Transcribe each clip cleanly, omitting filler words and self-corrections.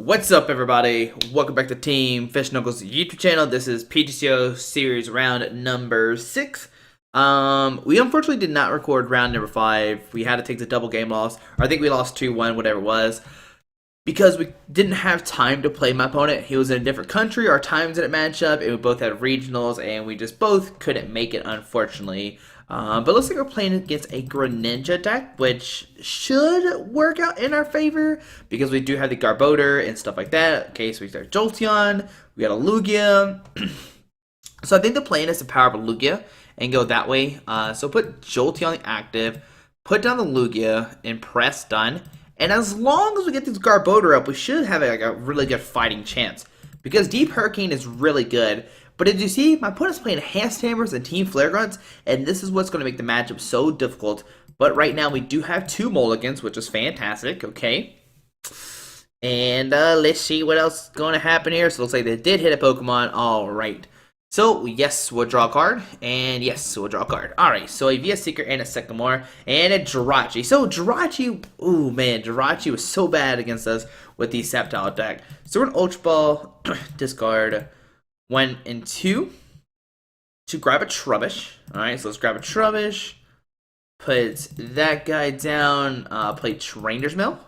What's up, everybody? Welcome back to Team Fish Knuckles YouTube channel. This is PTCGO series round number 6. We unfortunately did not record round number 5. We had to take the double game loss. Or I think we lost 2-1, whatever it was, because we didn't have time to play my opponent. He was in a different country. Our times didn't match up, and we both had regionals, and we just both couldn't make it, unfortunately. But looks like we're playing against a Greninja deck, which should work out in our favor because we do have the Garbodor and stuff like that. Okay, so we got Jolteon, we got a Lugia. So I think the plan is to power up a Lugia and go that way. So put Jolteon on the active, put down the Lugia, and press done. And as long as we get this Garbodor up, we should have a really good fighting chance because Deep Hurricane is really good. But as you see, my opponent's playing Enhanced Hammers and Team Flare Grunts, and this is what's going to make the matchup so difficult. But right now, we do have 2 Mulligans, which is fantastic, okay? And let's see what else is going to happen here. So it looks like they did hit a Pokemon. All right. So, yes, we'll draw a card, and yes, we'll draw a card. All right, so a VS Seeker and a Sycamore, and a Jirachi. So Jirachi, ooh, man, Jirachi was so bad against us with the Sceptile deck. So we're going to Ultra Ball, discard 1 and 2 to grab a Trubbish. Alright, so let's grab a Trubbish. Put that guy down. Play Trainer's Mill.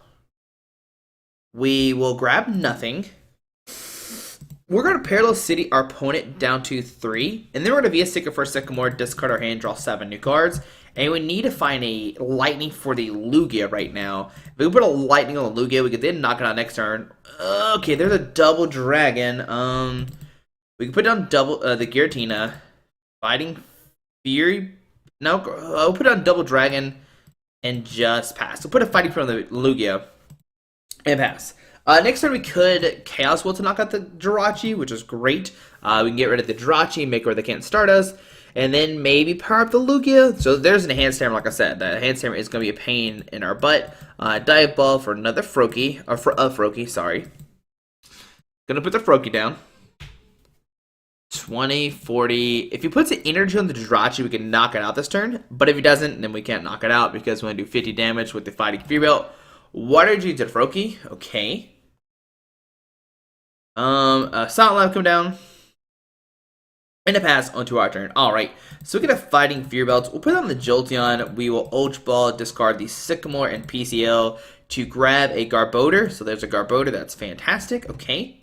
We will grab nothing. We're going to Parallel City our opponent down to 3. And then we're going to VS Seeker for a Sycamore, discard our hand, draw 7 new cards. And we need to find a Lightning for the Lugia right now. If we put a Lightning on the Lugia, we could then knock it out next turn. Okay, there's a double dragon. We can put down double the Giratina, Fighting Fury. No, we'll put down double dragon and just pass. We'll put a Fighting Fury on the Lugia and pass. Next turn we could Chaos Will to knock out the Jirachi, which is great. We can get rid of the Jirachi, make where they can't start us, and then maybe power up the Lugia. So there's an Enhanced Hammer, like I said. The Enhanced Hammer is going to be a pain in our butt. Dive Ball for another Froakie, or for a Froakie, sorry. Gonna put the Froakie down. 20, 40. If he puts the energy on the Jirachi, we can knock it out this turn. But if he doesn't, then we can't knock it out because we want to do 50 damage with the Fighting Fury Belt. Water Energy to Froakie. Okay. Silent Life come down. And a pass onto our turn. Alright. So we get a Fighting Fury Belt. We'll put it on the Jolteon. We will Ultra Ball, discard the Sycamore and PCL to grab a Garbodor. So there's a Garbodor. That's fantastic. Okay.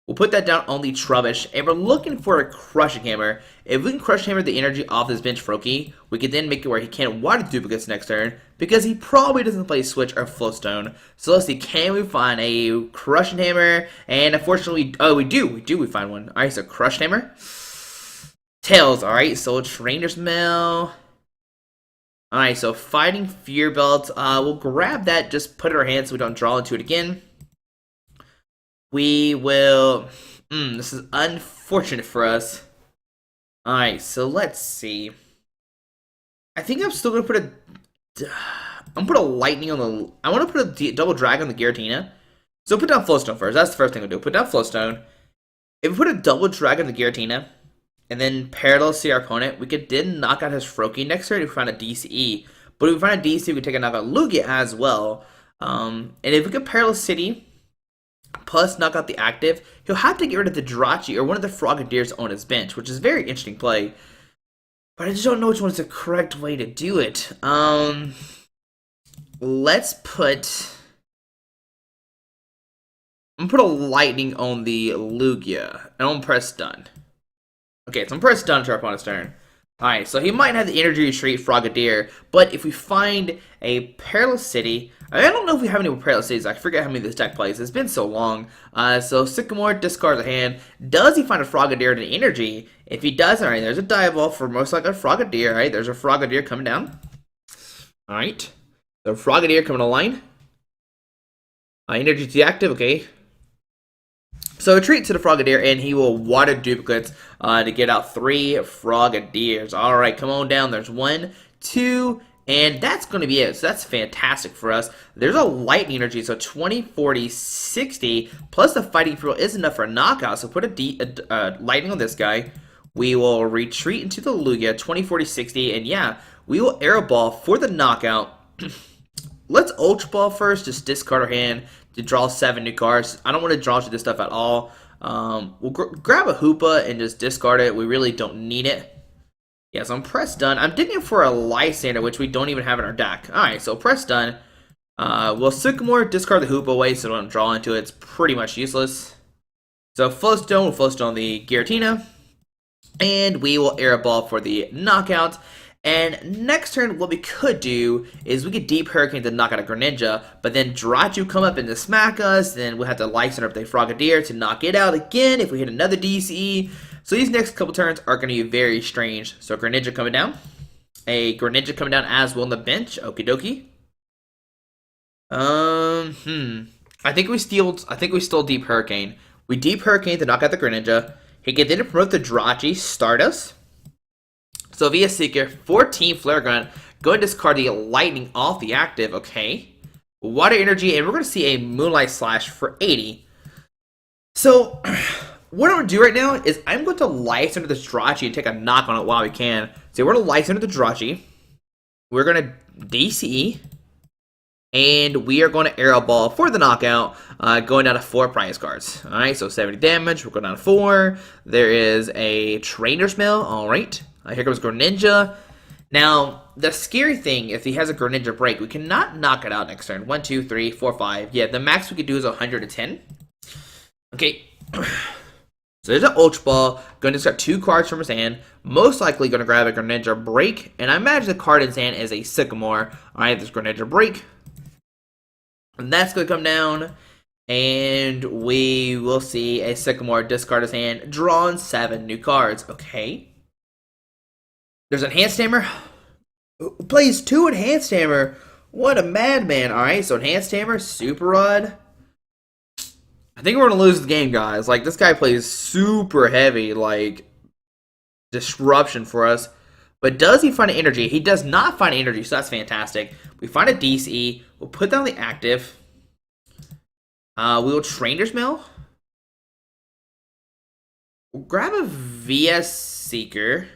We'll put that down on the Trubbish, and we're looking for a Crushing Hammer. If we can Crush Hammer the energy off this bench Froakie, we can then make it where he can't water duplicates next turn, because he probably doesn't play Switch or Flowstone. So let's see, can we find a Crushing Hammer? And unfortunately, we do, we find one. Alright, so Crush Hammer. Tails, alright, so Trainer's Mail. Alright, so Fighting Fury Belt. We'll grab that, just put it in our hand so we don't draw into it again. We will... this is unfortunate for us. Alright, so let's see. I think I'm still going to put a... I'm going to put a Lightning on the... I want to put a double Dragon on the Giratina. So put down Flowstone first. That's the first thing we'll do. Put down Flowstone. If we put a double Dragon on the Giratina, and then Parallel see our opponent, we could then knock out his Froakie next turn if we find a DCE. But if we find a DCE, we can take a knockout Lugia as well. And if we could Parallel City... plus knock out the active, he'll have to get rid of the Jirachi or one of the Frogadiers on his bench, which is a very interesting play. But I just don't know which one is the correct way to do it. Let's put... I'm going to put a Lightning on the Lugia, and I'm going to press done. Okay, so I'm press done to our opponent's turn. Alright, so he might have the Energy Retreat Frogadier, but if we find a Parallel City... I don't know if we have any Parallel Cities. I forget how many this deck plays. It's been so long. So Sycamore discards a hand. Does he find a Frogadier in the energy? If he does, alright, there's a Dive Ball for most likely a Frogadier. Alright, there's a Frogadier coming down. Alright. The Frogadier coming online. Energy to the active, okay. So retreat to the Frogadier, and he will water duplicates to get out 3 Frogadiers. Alright, come on down. There's 1, 2... and that's going to be it. So that's fantastic for us. There's a Lightning Energy, so 20, 40, 60, plus the Fighting Fury is enough for a knockout. So put a Lightning on this guy. We will retreat into the Lugia, 20, 40, 60, and yeah, we will Arrow Ball for the knockout. Let's Ultra Ball first, just discard our hand to draw 7 new cards. I don't want to draw to this stuff at all. We'll grab a Hoopa and just discard it. We really don't need it. Yeah, so I'm press done. I'm digging for a Lysander, which we don't even have in our deck. Alright, so press done. We'll Sycamore, discard the Hoopa away so don't draw into it. It's pretty much useless. So Flowstone, we'll Flowstone the Giratina. And we will Air Ball for the knockout. And next turn, what we could do is we could Deep Hurricane to knock out a Greninja, but then Jirachi come up and to smack us, then we'll have to Lysander up the Frogadier to knock it out again if we hit another DCE. So these next couple turns are going to be very strange. So Greninja coming down. A Greninja coming down as well on the bench. Okie dokie. I think we stole Deep Hurricane. We Deep Hurricane to knock out the Greninja. He can then promote the Jirachi, Stardust. So via Seeker, 14 Flare Gun, go and discard the Lightning off the active, okay. Water Energy, and we're going to see a Moonlight Slash for 80. So, what I'm going to do right now is I'm going to Lysander the Jirachi and take a knock on it while we can. So we're going to Lysander the Jirachi. We're going to DCE. And we are going to Arrow Ball for the knockout, going down to 4 prize cards. Alright, so 70 damage, we're going down to 4. There is a Trainer's Mail, alright. Here comes Greninja. Now, the scary thing, if he has a Greninja break, we cannot knock it out next turn. 1, 2, 3, 4, 5. Yeah, the max we could do is 110. Okay. So there's an Ultra Ball. Going to start 2 cards from his hand. Most likely going to grab a Greninja break. And I imagine the card in his hand is a Sycamore. Alright, this Greninja break. And that's going to come down. And we will see a Sycamore discard his hand. Drawn 7 new cards. Okay. There's Enhanced Hammer. Plays 2 Enhanced Hammer. What a madman. Alright, so Enhanced Hammer, Super Rod. I think we're going to lose the game, guys. Like, this guy plays super heavy, like, disruption for us. But does he find energy? He does not find energy, so that's fantastic. We find a DCE. We'll put down the active. We will Trainer's Mail. We'll grab a VS Seeker.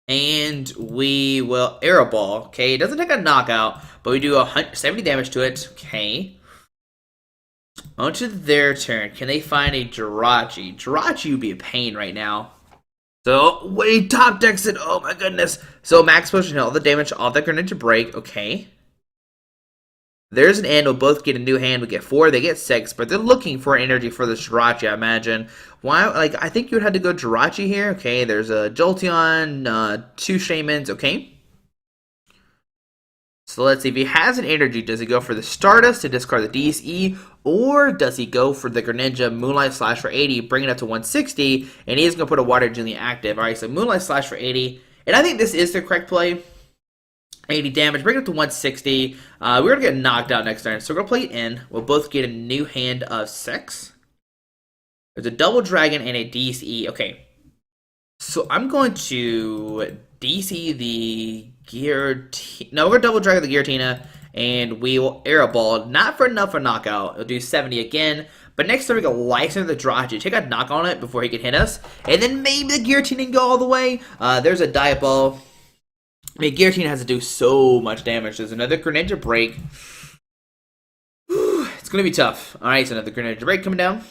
And we will Arrow Ball. Okay, it doesn't take a knockout, but we do 70 damage to it. Okay. On to their turn. Can they find a Jirachi? Jirachi would be a pain right now. So, we top decks it. Oh my goodness. So, max potion, all the damage off the Greninja break. Okay. There's an end. We'll both get a new hand. We get 4. They get 6. But they're looking for energy for the Jirachi, I imagine. Why? Like, I think you would have to go Jirachi here. Okay, there's a Jolteon, 2 Shamans. Okay. So let's see. If he has an energy, does he go for the Stardust to discard the DSE? Or does he go for the Greninja Moonlight Slash for 80, bring it up to 160, and he's going to put a Water Energy in the active. Alright, so Moonlight Slash for 80. And I think this is the correct play. 80 damage, bring it up to 160. We're going to get knocked out next turn, so we're going to play it in. We'll both get a new hand of 6. There's a Double Dragon and a DCE. Okay. So I'm going to DC the Giratina. No, we're going to Double Dragon the Giratina, and we will Arrow Ball. Not for enough for knockout. It'll do 70 again. But next turn, we can Lysander the Jirachi. Take a knock on it before he can hit us. And then maybe the Giratina can go all the way. There's a Diet Ball. I mean, Giratina has to do so much damage. There's another Greninja break. Whew, it's going to be tough. Alright, so another Greninja break coming down.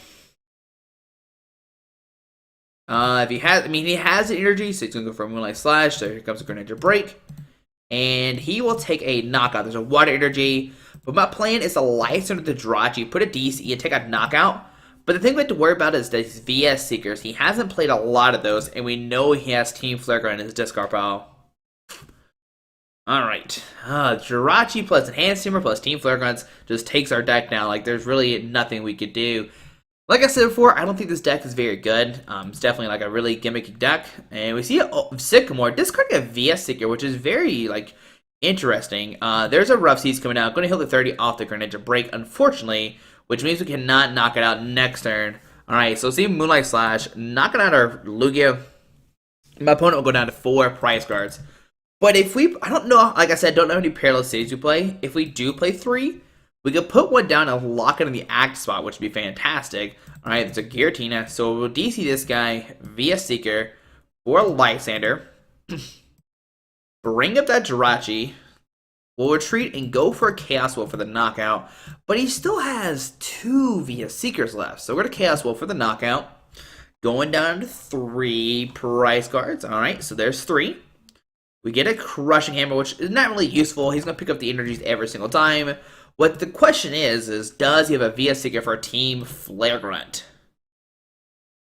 If he has, he has the energy, so he's going to go for a Moonlight Slash. So here comes a Greninja break. And he will take a knockout. There's a Water Energy. But my plan is to Lysander the Jirachi, put a DC, and take a knockout. But the thing we have to worry about is these VS Seekers. He hasn't played a lot of those, and we know he has Team Flare Gun in his discard pile. Alright. Jirachi plus Enhanced Hammer plus Team Flare Guns just takes our deck now. Like, there's really nothing we could do. Like I said before, I don't think this deck is very good. It's definitely like a really gimmicky deck. And we see a Sycamore discarding a VS Seeker, which is very, like, interesting. There's a Rough Seas coming out. Going to heal the 30 off the Greninja break, unfortunately, which means we cannot knock it out next turn. Alright, so see Moonlight Slash, knocking out our Lugia. My opponent will go down to 4 prize cards. But if we, I don't know, like I said, don't know how many parallel cities we play. If we do play 3, we could put one down and lock it in the act spot, which would be fantastic. Alright, it's a Giratina, so we'll DC this guy via Seeker for Lysander. Bring up that Jirachi. We'll retreat and go for a Chaos Wolf for the knockout. But he still has 2 Via Seekers left. So we're going to Chaos Wolf for the knockout. Going down to 3 price cards. Alright, so there's 3. We get a Crushing Hammer, which is not really useful. He's going to pick up the energies every single time. What the question is does he have a Via Seeker for Team Flare Grunt?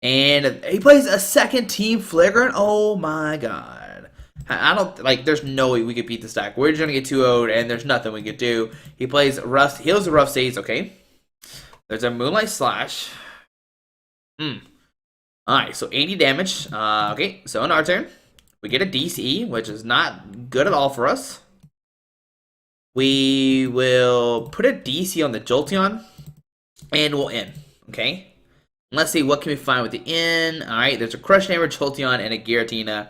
And he plays a second Team Flare Grunt? Oh my god. I don't, like, there's no way we could beat this deck. We're just going to get 2-0'd, and there's nothing we could do. He plays Rough, heals the Rough Seas, okay. There's a Moonlight Slash. Alright, so 80 damage. Okay, so on our turn, we get a DCE, which is not good at all for us. We will put a DC on the Jolteon, and we'll end, okay. Let's see, what can we find with the N? Alright, there's a Crush Hammer, Jolteon, and a Giratina.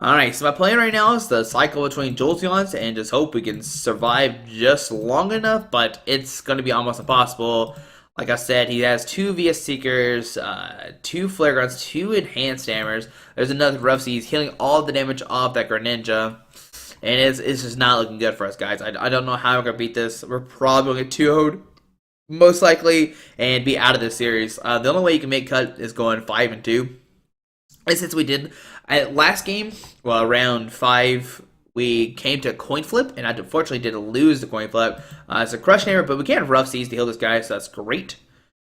Alright, so my plan right now is to cycle between Jolteons and just hope we can survive just long enough, but it's going to be almost impossible. Like I said, he has 2 Via Seekers, 2 Flare Grunts, 2 Enhanced Hammers. There's another Rough Seas healing all the damage off that Greninja. And it's just not looking good for us, guys. I don't know how we're going to beat this. We're probably going to get 2-0'd, most likely, and be out of this series. The only way you can make cut is going 5-2. And since we did at last game, well, round 5, we came to a coin flip, and I unfortunately did lose the coin flip. It's a Crush Hammer, but we can have Rough Seas to heal this guy, so that's great.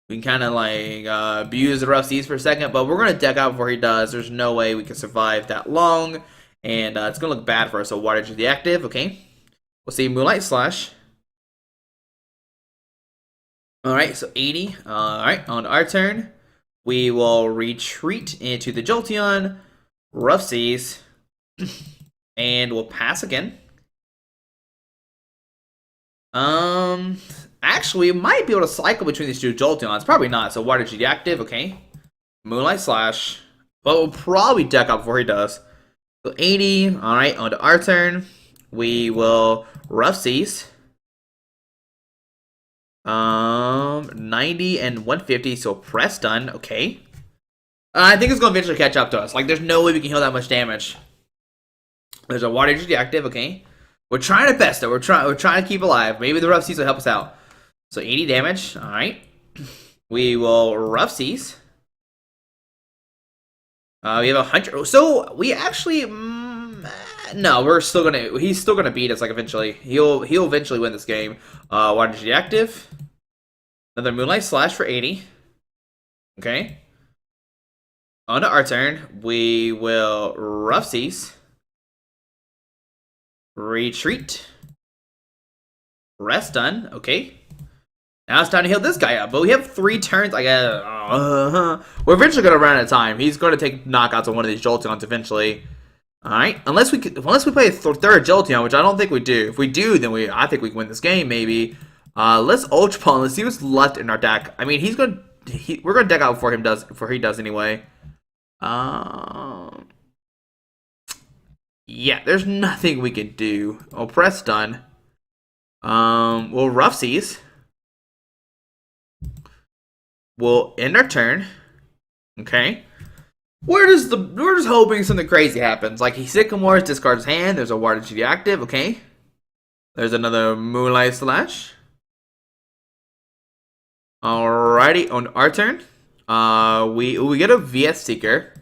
We can kind of like abuse the Rough Seas for a second, but we're going to deck out before he does. There's no way we can survive that long, and it's going to look bad for us. So Water to the active, okay. We'll see Moonlight Slash. Alright, so 80. Alright, on our turn, we will retreat into the Jolteon, Rough Seas, and we'll pass again. Actually, we might be able to cycle between these 2 Jolteons. Probably not, so Water GD active, okay. Moonlight Slash. But we'll probably deck out before he does. So 80, alright, on to our turn. We will Rough Seas. 90 and 150, so press done, okay. I think it's going to eventually catch up to us. Like, there's no way we can heal that much damage. There's a Water GD active, okay. We're trying our best, though. We're trying to keep alive. Maybe the Rough Seas will help us out. So 80 damage, alright. We will Rough Seas. We have 100. So we actually, no, we're still gonna. He's still gonna beat us. Like eventually, he'll eventually win this game. Water GD active. Another Moonlight Slash for 80. Okay. On to our turn, we will Rough Seas. Retreat. Rest done. Okay. Now it's time to heal this guy up. But we have 3 turns. I guess. We're eventually going to run out of time. He's going to take knockouts on one of these Jolteons eventually. Alright. Unless we play a third Jolteon, which I don't think we do. If we do, then I think we can win this game, maybe. Let's Ultra Ball and let's see what's left in our deck. I mean, we're going to deck out before he does anyway. Yeah, there's nothing we can do. Oh, press done. We'll Rough Seas. We'll end our turn. Okay. We're just hoping something crazy happens. Like he Sycamores, discards his hand. There's a Water GD active. Okay. There's another Moonlight Slash. Alrighty, on our turn, we get a VS Seeker,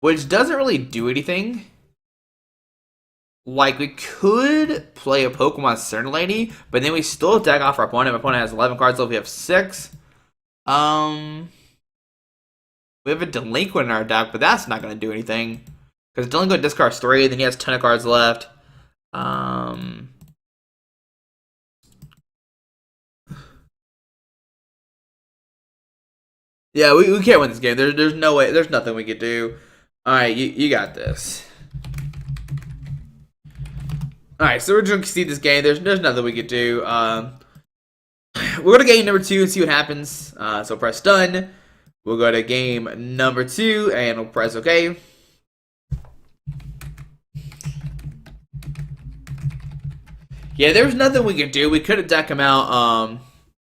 which doesn't really do anything. Like we could play a Pokemon Certain Lady, but then we still deck off our opponent. My opponent has 11 cards, so we have 6. We have a Delinquent in our deck, but that's not going to do anything. Because Delinquent discards 3, then he has a ton of cards left. Yeah, we can't win this game. There's no way. There's nothing we could do. Alright, you got this. Alright, so we're just going to see this game. There's nothing we could do. We're going to game number 2 and see what happens. So press done. We'll go to game number 2 and we'll press OK. Yeah, there's nothing we could do. We could have decked him out.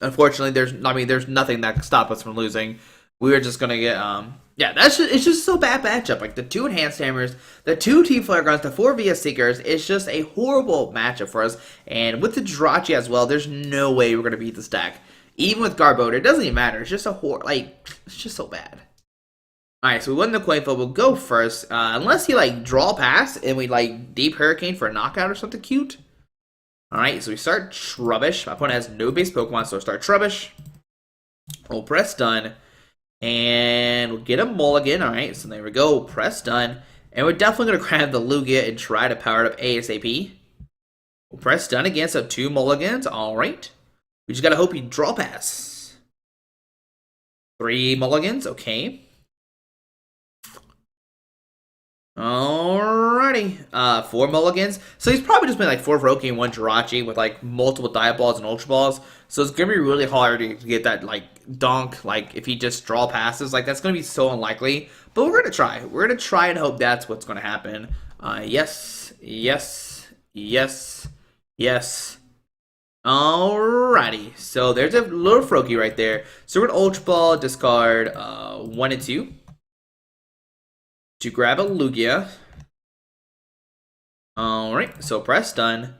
Unfortunately, there's nothing that can stop us from losing. we were just gonna get yeah, it's just so bad matchup. Like the 2 enhanced hammers, the 2 team flare guns, the 4 VS seekers. It's just a horrible matchup for us. And with the Jirachi as well, there's no way we're gonna beat this deck. Even with Garboda, it doesn't even matter. It's just it's just so bad. All right, so we win the coin flip. We'll go first, unless he like draw pass and we like deep hurricane for a knockout or something cute. All right, so we start Trubbish. My opponent has no base Pokemon, so we'll start Trubbish. We'll press done. And we'll get a mulligan. Alright, so there we go. Press done. And we're definitely going to grab the Lugia and try to power it up ASAP. We'll press done again, so 2 mulligans. Alright. We just got to hope he draw pass. 3 mulligans. Okay. Alrighty. 4 mulligans. So he's probably just been like 4 Roki and 1 Jirachi with like multiple Diaballs and Ultra Balls. So it's going to be really hard to get that like donk, like if he just draw passes. Like that's going to be so unlikely. But we're going to try. We're going to try and hope that's what's going to happen. Yes. Yes. Yes. Yes. Alrighty. So there's a little Froakie right there. So we're going to Ultra Ball, discard 1 and 2. To grab a Lugia. Alright, so press done.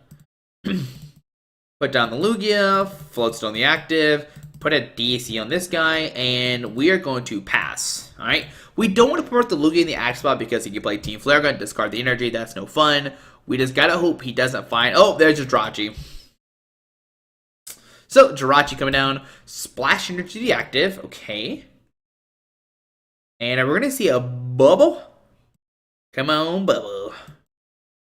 Put down the Lugia, floatstone the active, put a DC on this guy, and we are going to pass. Alright, we don't want to promote the Lugia in the active spot because he can play Team Flare Gun, discard the energy, that's no fun. We just gotta hope he doesn't find. Oh, there's a Jirachi. So, Jirachi coming down, splash energy the active, okay. And we're going to see a bubble. Come on, bubble.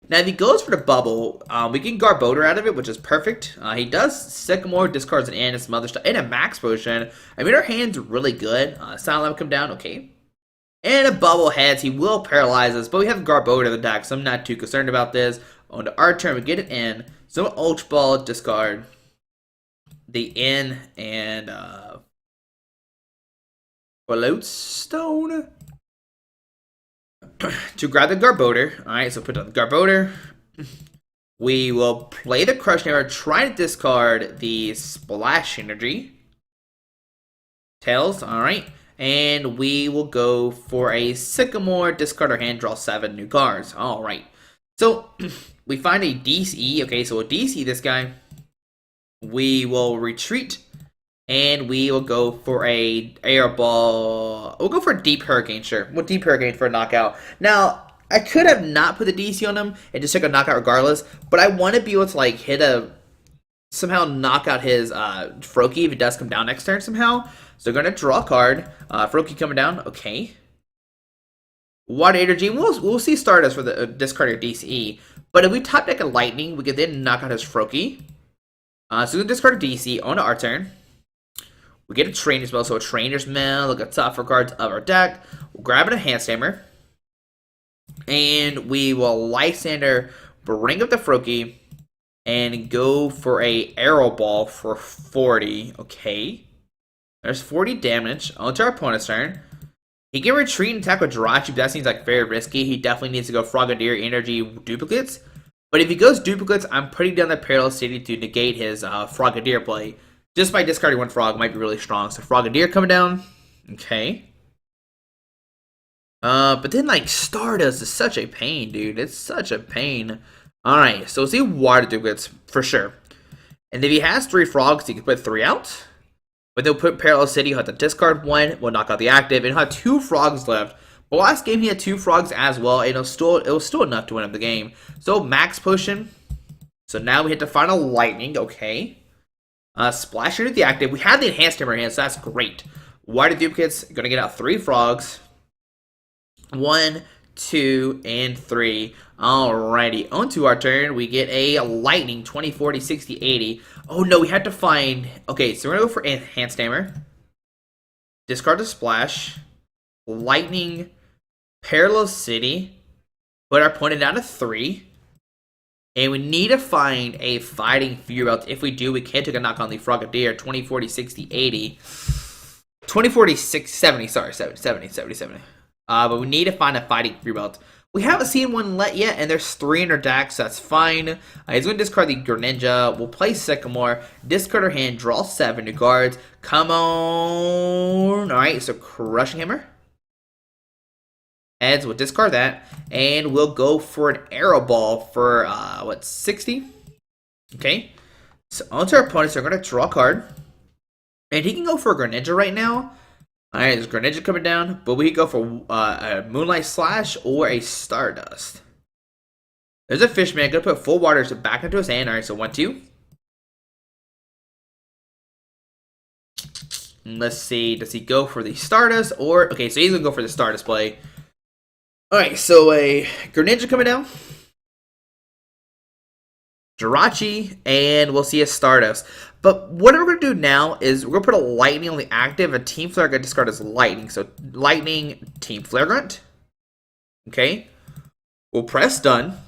Now, if he goes for the bubble, we can Garbodor out of it, which is perfect. He does Sycamore, discards an Ant and some other stuff, and a Max Potion. I mean, our hand's really good. Silent Level come down, okay. And a bubble heads. He will paralyze us, but we have Garbodor in the deck, so I'm not too concerned about this. On to our turn, we get it in. So, Ultra Ball, discard the in, and Floatstone to grab the Garbodor. Alright, so put down the Garbodor. We will play the Crush Arrow, try to discard the Splash Energy. Tails, alright. And we will go for a Sycamore, discard our hand, draw 7 new cards. Alright. So, we find a DC. Okay, so we'll DC this guy. We will retreat. And we will go for a air ball. We'll go for a deep hurricane, sure. We'll deep hurricane for a knockout. Now, I could have not put the DC on him and just took a knockout regardless, but I want to be able to like somehow knock out his Froakie if it does come down next turn somehow. So we're gonna draw a card. Froakie coming down, okay. Water energy. We'll see Stardust for the discard your DCE. But if we top deck a lightning, we can then knock out his Froakie. So we'll discard a DC on our turn. We get a Trainer's Mail, so a Trainer's Mail, look at top 4 cards of our deck. We'll grab an Enhanced Hammer. And we will Lysander, bring up the Froakie, and go for a Arrow Ball for 40. Okay. There's 40 damage onto our opponent's turn. He can retreat and attack with Jirachi, but that seems like very risky. He definitely needs to go Frogadier Energy Duplicates. But if he goes Duplicates, I'm putting down the Perilous City to negate his Frogadier play. Just by discarding 1 frog might be really strong. So Frogadier coming down. Okay. But then like Stardust is such a pain, dude. It's such a pain. Alright, so we'll see Water Duplicates for sure. And if he has 3 frogs, he can put 3 out. But they'll put Perilous City, he'll have to discard 1, we'll knock out the active, and he'll have 2 frogs left. But last game he had 2 frogs as well, and it was still enough to win up the game. So Max Potion. So now we hit the final Lightning, okay. Splash into the active. We have the Enhanced Hammer in hand, so that's great. Water Duplicates, gonna get out 3 frogs. 1, 2, and 3. Alrighty, onto our turn, we get a Lightning, 20, 40, 60, 80. Oh no, we had to find... Okay, so we're gonna go for Enhanced Hammer. Discard the Splash. Lightning, Perilous City. Put our opponent down to 3. And we need to find a Fighting Fury Belt. If we do, we can take a knock on the Frogadier. 20, 40, 60, 80. 20, 40, 70, sorry, 70. But we need to find a Fighting Fury Belt. We haven't seen one let yet, and there's 3 in our deck, so that's fine. He's going to discard the Greninja. We'll play Sycamore, discard our hand, draw 7 new cards. Come on! Alright, so Crushing Hammer. Heads, we'll discard that, and we'll go for an Arrow Ball for, 60? Okay. So onto our opponents, they're going to draw a card. And he can go for a Greninja right now. Alright, there's Greninja coming down, but we could go for a Moonlight Slash or a Stardust. There's a Fishman, gonna put full water back into his hand. Alright, so 1-2. Let's see, does he go for the Stardust or... Okay, so he's gonna go for the Stardust play. Alright, so a Greninja coming down. Jirachi, and we'll see a Stardust. But what we're going to do now is we're going to put a Lightning on the active, a Team Flare Grunt discard as Lightning. So Lightning, Team Flare Grunt. Okay. We'll press done.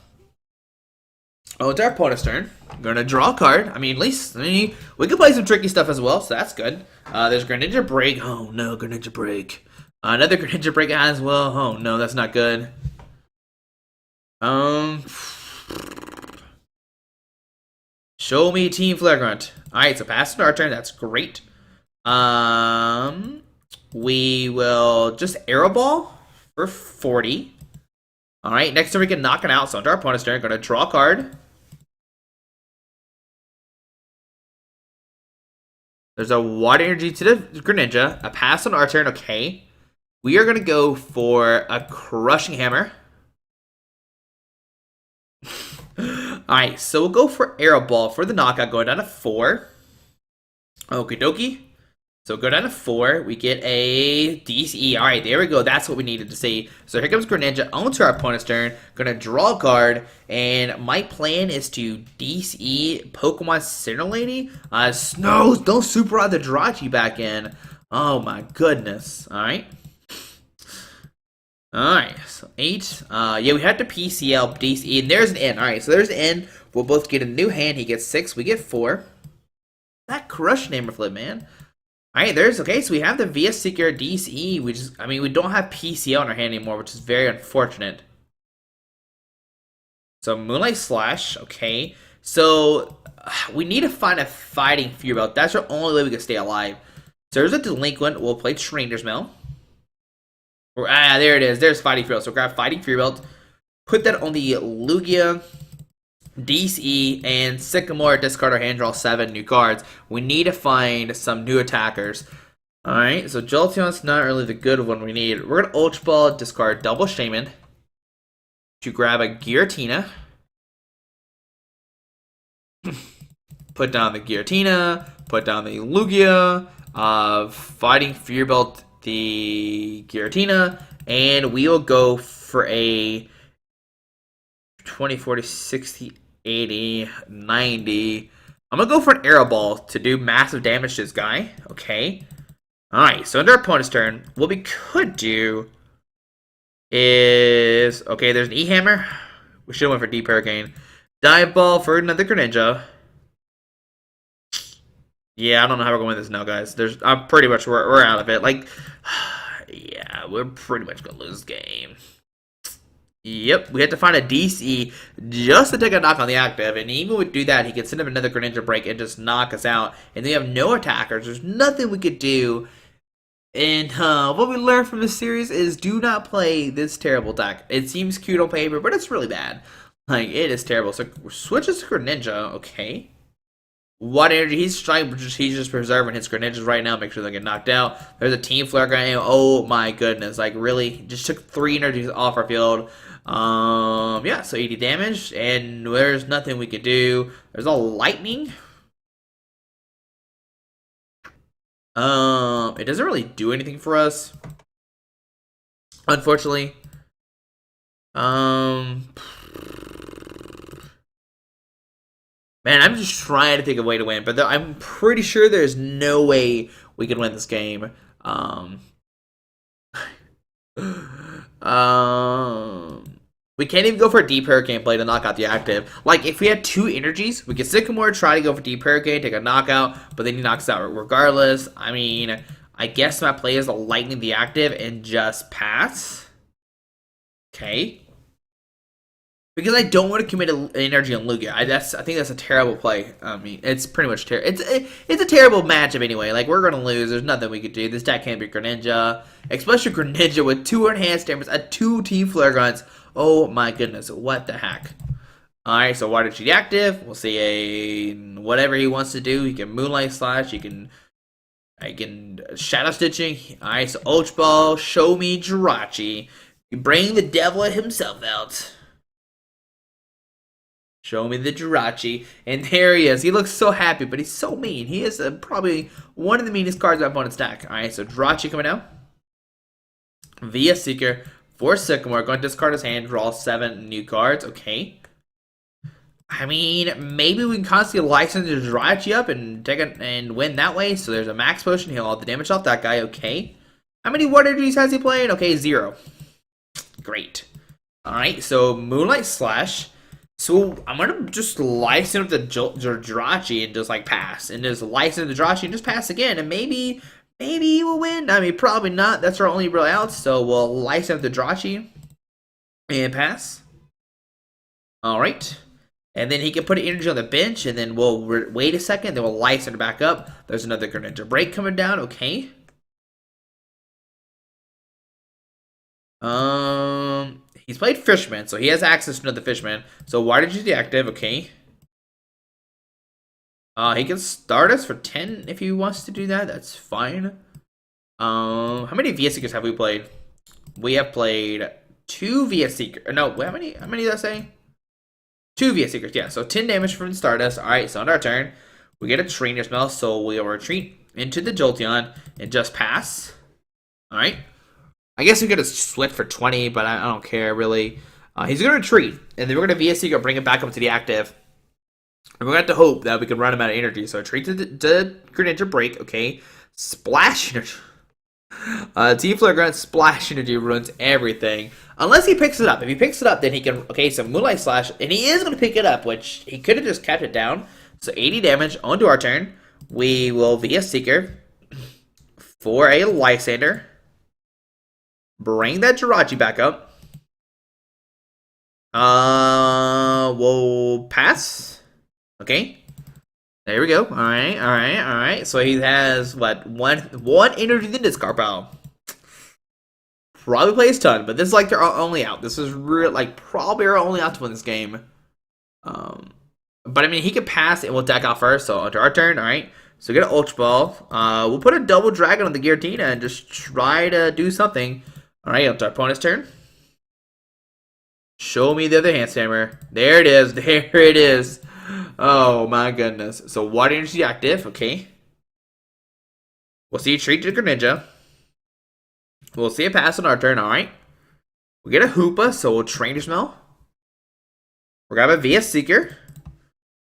Oh, it's our opponent's turn. We're going to draw a card. I mean, at least we can play some tricky stuff as well, so that's good. There's Greninja Break. Oh, no, Greninja Break. Another Greninja Break as well. Oh, no, that's not good. Show me Team Flare Grunt. Alright, so pass to our turn. That's great. We will just Arrow Ball for 40. Alright, next turn we can knock it out. So, under our opponent's turn, going to draw a card. There's a Water Energy to the Greninja. A pass on our turn. Okay. We are going to go for a Crushing Hammer. Alright, so we'll go for Arrow Ball for the knockout, going down to 4. Okie dokie. So go down to 4. We get a DCE. Alright, there we go. That's what we needed to see. So here comes Greninja onto our opponent's turn. Gonna draw a card. And my plan is to DCE Pokemon Center Lady. No, don't super rod the Jirachi back in. Oh my goodness. Alright. Alright, so 8. Yeah, we had to PCL, DC, and there's an N. Alright, so there's an N. We'll both get a new hand. He gets 6, we get 4. That Crush Hammer Flip, man. Alright, okay, so we have the VS Seeker DCE. We don't have PCL in our hand anymore, which is very unfortunate. So, Moonlight Slash, okay. So, we need to find a Fighting Fury Belt. That's our only way we can stay alive. So, there's a Delinquent. We'll play Trainer's Mail. There it is. There's Fighting Fury Belt. So grab Fighting Fury Belt, put that on the Lugia, DCE, and Sycamore. Discard our hand, draw 7 new cards. We need to find some new attackers. Alright, so Jolteon's not really the good one we need. We're going to Ultra Ball, discard Double Shaman to grab a Giratina. Put down the Giratina, put down the Lugia, Fighting Fury Belt, the Giratina, and we will go for a 20, 40, 60, 80, 90. I'm going to go for an Arrow Ball to do massive damage to this guy. Okay. Alright, so under our opponent's turn, what we could do is... Okay, there's an E-Hammer. We should have went for Deep Hurricane. Dive Ball for another Greninja. Yeah, I don't know how we're going with this now, guys. I'm pretty much we're out of it. Like, yeah, we're pretty much gonna lose this game. Yep, we had to find a DC just to take a knock on the active, and even if we do that, he can send up another Greninja Break and just knock us out. And they have no attackers. There's nothing we could do. And what we learned from this series is do not play this terrible deck. It seems cute on paper, but it's really bad. Like, it is terrible. So switches to Greninja, okay. What energy? He's just preserving his Greninjas right now. Make sure they get knocked out. There's a Team Flare guy. Oh my goodness! Like really, just took 3 energies off our field. Yeah. So 80 damage, and there's nothing we could do. There's a Lightning. It doesn't really do anything for us, unfortunately. Man, I'm just trying to think of a way to win, but I'm pretty sure there's no way we can win this game. We can't even go for a Deep Hurricane play to knock out the active. Like, if we had 2 energies, we could Sycamore, try to go for Deep Hurricane, take a knockout, but then he knocks out regardless. I mean, I guess my play is to Lightning the active and just pass. Okay. Because I don't want to commit energy on Lugia. I think that's a terrible play. I mean, it's pretty much terrible. It's a terrible matchup anyway. Like, we're gonna lose. There's nothing we could do. This deck can't beat Greninja, especially Greninja with 2 enhanced damage and 2 Team Flare Guns. Oh my goodness, what the heck? All right, so Water Cheat active. We'll see a whatever he wants to do. He can Moonlight Slash. I can Shadow Stitching. All right, so Ultra Ball. Show me Jirachi. You bring the devil himself out. Show me the Jirachi. And there he is. He looks so happy, but he's so mean. He is probably one of the meanest cards in my opponent's deck. Alright, so Jirachi coming out. Via Seeker for Sycamore. Going to discard his hand, draw 7 new cards. Okay. I mean, maybe we can constantly license the Jirachi up and take it and win that way. So there's a max potion. He'll all the damage off that guy. Okay. How many water energies has he played? Okay, 0. Great. Alright, so Moonlight Slash. So I'm gonna just license the Jirachi and just like pass, and just license the Jirachi and just pass again, and maybe we'll win. I mean, probably not. That's our only real out. So we'll license the Jirachi and pass. All right, and then he can put energy on the bench, and then we'll wait a second. Then we'll license it back up. There's another Greninja break coming down. Okay. He's played Fishman, so he has access to another Fishman. So why did you deactive? Okay. He can start us for 10 if he wants to do that. That's fine. How many VS Seekers have we played? We have played 2 VS Seekers. No, how many did I say? 2 VS Seekers, yeah. So 10 damage from Stardust. Alright, so on our turn, we get a Trainer Smell, so we'll retreat into the Jolteon and just pass. Alright. I guess we could have split for 20, but I don't care, really. He's going to retreat, and then we're going to VS Seeker, bring it back up to the active. And we're going to have to hope that we can run him out of energy. So retreat to the Greninja break, okay. Splash energy. Team Flare Grunt, Splash energy ruins everything. Unless he picks it up. If he picks it up, then he can... Okay, so Moonlight Slash, and he is going to pick it up, which he could have just kept it down. So 80 damage onto our turn. We will VS Seeker for a Lysander. Bring that Jirachi back up. We'll pass. Okay. There we go. Alright. So he has, what, one energy in this discard pile. Probably plays ton, but this is like their only out. This is real, like, probably our only out to win this game. But I mean, he can pass and we'll deck out first. So onto our turn, alright. So get an Ultra Ball. We'll put a double dragon on the Giratina and just try to do something. Alright, onto our opponent's turn. Show me the other hand stammer. There it is. There it is. Oh my goodness. So water energy active. Okay. We'll see a treat to Greninja. We'll see a pass on our turn. Alright. We get a Hoopa, so we'll Trainer Smell. We're gonna have a VS Seeker.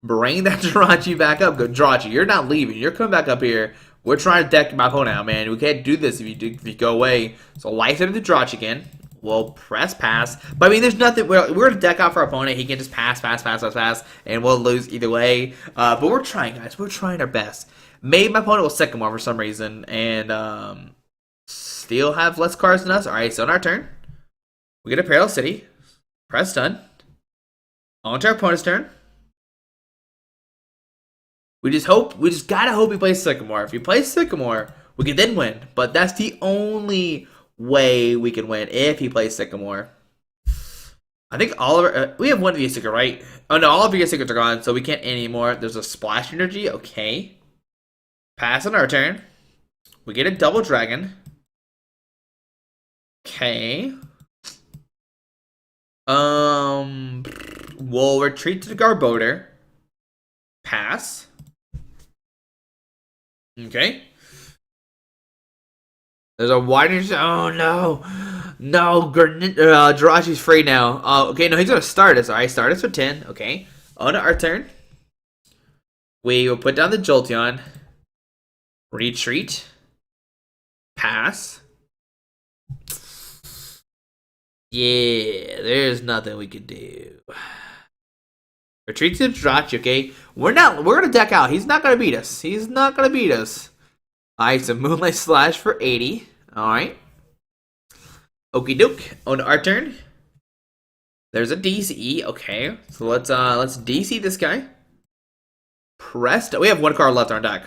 Bring that Jirachi back up. Good Jirachi, you're not leaving. You're coming back up here. We're trying to deck my opponent out, man. We can't do this if you go away. So life into the Jirachi again. We'll press pass. But I mean, there's nothing. We're going to deck out for our opponent. He can just pass. And we'll lose either way. But we're trying, guys. We're trying our best. Maybe my opponent will Sycamore for some reason. And still have less cards than us. Alright, so on our turn. We get a Parallel City. Press done. On to our opponent's turn. We just gotta hope he plays Sycamore. If he plays Sycamore, we can then win. But that's the only way we can win if he plays Sycamore. I think all of our... we have one VS Seeker, right? Oh no, all of VS Seekers are gone, so we can't anymore. There's a Splash Energy, okay. Pass on our turn. We get a Double Dragon. Okay. We'll retreat to the Garbodor. Pass. Okay. There's a wide... oh no. No, Jirachi's free now. Okay, no, he's gonna start us. Alright, start us for 10. Okay. On our turn. We will put down the Jolteon. Retreat. Pass. Yeah, there's nothing we can do. Retreat to the Jirachi, okay? We're gonna deck out. He's not gonna beat us. Alright, so Moonlight Slash for 80. Alright. Okie doke. On our turn. There's a DC. Okay, so let's DC this guy. Presto. We have one card left on our deck.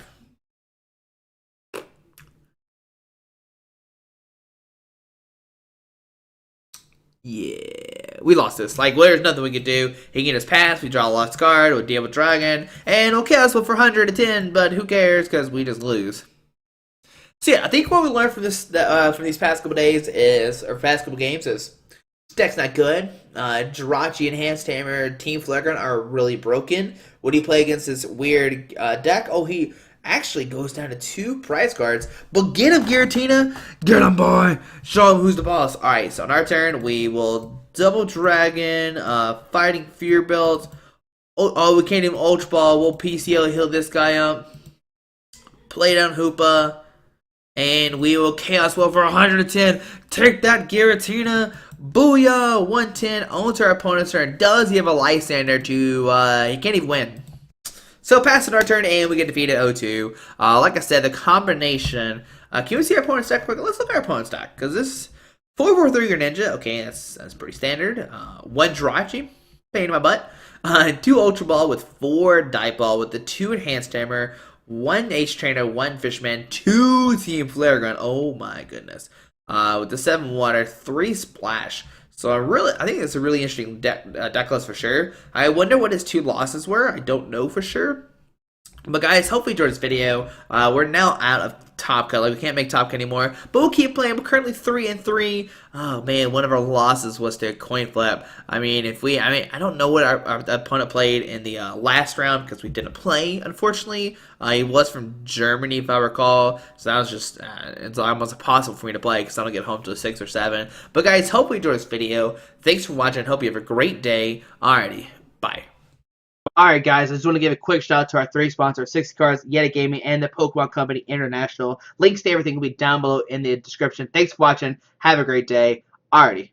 Yeah, we lost this. Like, well, there's nothing we could do. He can just pass. We draw a lost card. We'll deal with Dragon, and we'll chaos for 110. But who cares? Because we just lose. So yeah, I think what we learned from these past couple days is, or past couple games is, this deck's not good. Jirachi, Enhanced Hammer, Team Flagrant are really broken. What do you play against this weird deck? Oh, he actually goes down to 2 prize cards. But get him, Giratina! Get him, boy! Show him who's the boss. Alright, so on our turn, we will double Dragon, Fighting Fear Belt. Oh, we can't even Ultra Ball. We'll PCO heal this guy up. Play down Hoopa. And we will Chaos Well for 110. Take that, Giratina. Booyah! 110 owns our opponent's turn. Does he have a Lysander to, he can't even win. So passing our turn and we get defeated 0-2. Like I said, the combination, can we see our opponent's deck quick? Let's look at our opponent's deck. Because this 4-4-3 Greninja, okay, that's pretty standard. 1 Jirachi, pain in my butt. 2 Ultra Ball with 4 Dive Ball with the 2 Enhanced Hammer, 1 H Trainer, 1 Fishman, 2 Team Flare Gun. Oh my goodness. With the 7 Water, 3 Splash. So I think it's a really interesting deck list for sure. I wonder what his 2 losses were. I don't know for sure. But guys, hopefully you enjoyed this video. We're now out of Top Cut. Like, we can't make Top Cut anymore. But we'll keep playing. We're currently 3-3. Oh man, one of our losses was to coin flip. I mean, I don't know what our opponent played in the last round because we didn't play, unfortunately. He was from Germany, if I recall. So that was just, it's almost impossible for me to play because I don't get home till 6 or 7. But guys, hopefully you enjoyed this video. Thanks for watching. Hope you have a great day. Alrighty, bye. Alright guys, I just want to give a quick shout out to our 3 sponsors, 60 Cards, Yeti Gaming, and the Pokemon Company International. Links to everything will be down below in the description. Thanks for watching. Have a great day. Alrighty.